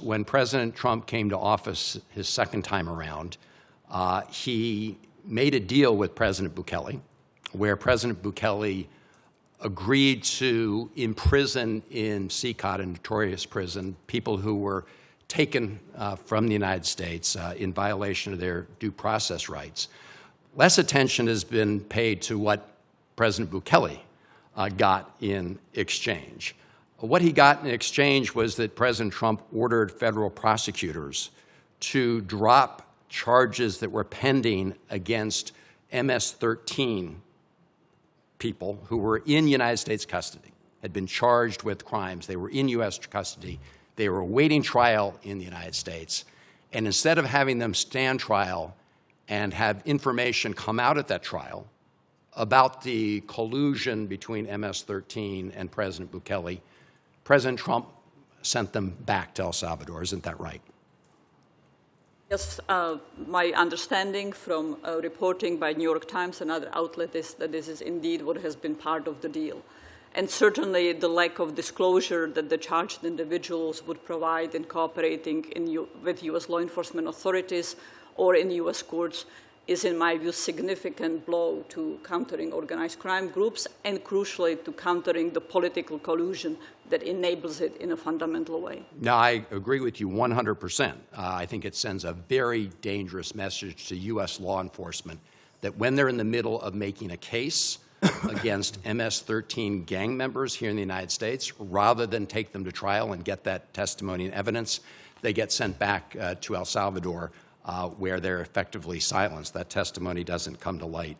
when President Trump came to office his second time around, he made a deal with President Bukele, where President Bukele agreed to imprison in CCOT, a notorious prison, people who were taken from the United States in violation of their due process rights. Less attention has been paid to what President Bukele got in exchange. What he got in exchange was that President Trump ordered federal prosecutors to drop charges that were pending against MS-13 people who were in United States custody, had been charged with crimes. They were in U.S. custody. They were awaiting trial in the United States. And instead of having them stand trial and have information come out at that trial about the collusion between MS-13 and President Bukele, President Trump sent them back to El Salvador. Isn't that right? Yes, my understanding from reporting by New York Times and other outlets is that this is indeed what has been part of the deal. And certainly the lack of disclosure that the charged individuals would provide in cooperating with U.S. law enforcement authorities or in U.S. courts is, in my view, a significant blow to countering organized crime groups and, crucially, to countering the political collusion that enables it in a fundamental way. No, I agree with you 100%. I think it sends a very dangerous message to U.S. law enforcement that when they're in the middle of making a case against MS-13 gang members here in the United States, rather than take them to trial and get that testimony and evidence, they get sent back to El Salvador where they're effectively silenced. That testimony doesn't come to light.